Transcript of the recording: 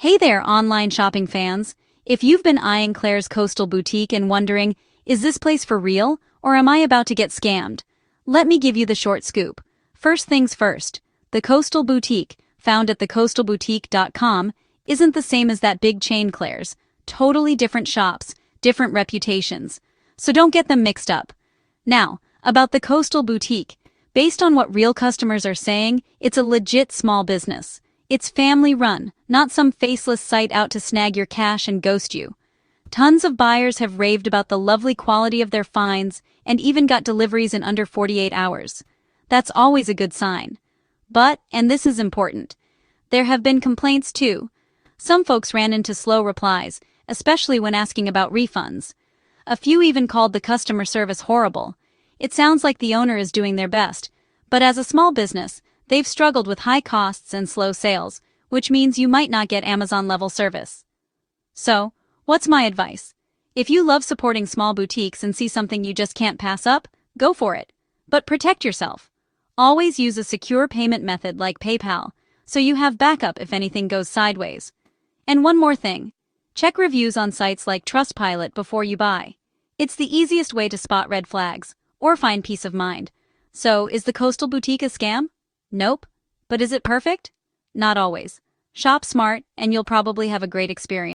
Hey there, online shopping fans. If you've been eyeing Claire's Coastal Boutique and wondering, is this place for real, or am I about to get scammed? Let me give you the short scoop. First things first, the Coastal Boutique, found at thecoastalboutique.com, isn't the same as that big chain Claire's. Totally different shops, different reputations. So don't get them mixed up. Now, about the Coastal Boutique. Based on what real customers are saying, it's a legit small business. It's family-run, not some faceless site out to snag your cash and ghost you. Tons of buyers have raved about the lovely quality of their finds and even got deliveries in under 48 hours. That's always a good sign. But, and this is important, there have been complaints too. Some folks ran into slow replies, especially when asking about refunds. A few even called the customer service horrible. It sounds like the owner is doing their best, but as a small business, they've struggled with high costs and slow sales, which means you might not get Amazon-level service. So, what's my advice? If you love supporting small boutiques and see something you just can't pass up, go for it. But protect yourself. Always use a secure payment method like PayPal, so you have backup if anything goes sideways. And one more thing. Check reviews on sites like Trustpilot before you buy. It's the easiest way to spot red flags, or find peace of mind. So, is the Coastal Boutique a scam? Nope. But is it perfect? Not always. Shop smart, and you'll probably have a great experience.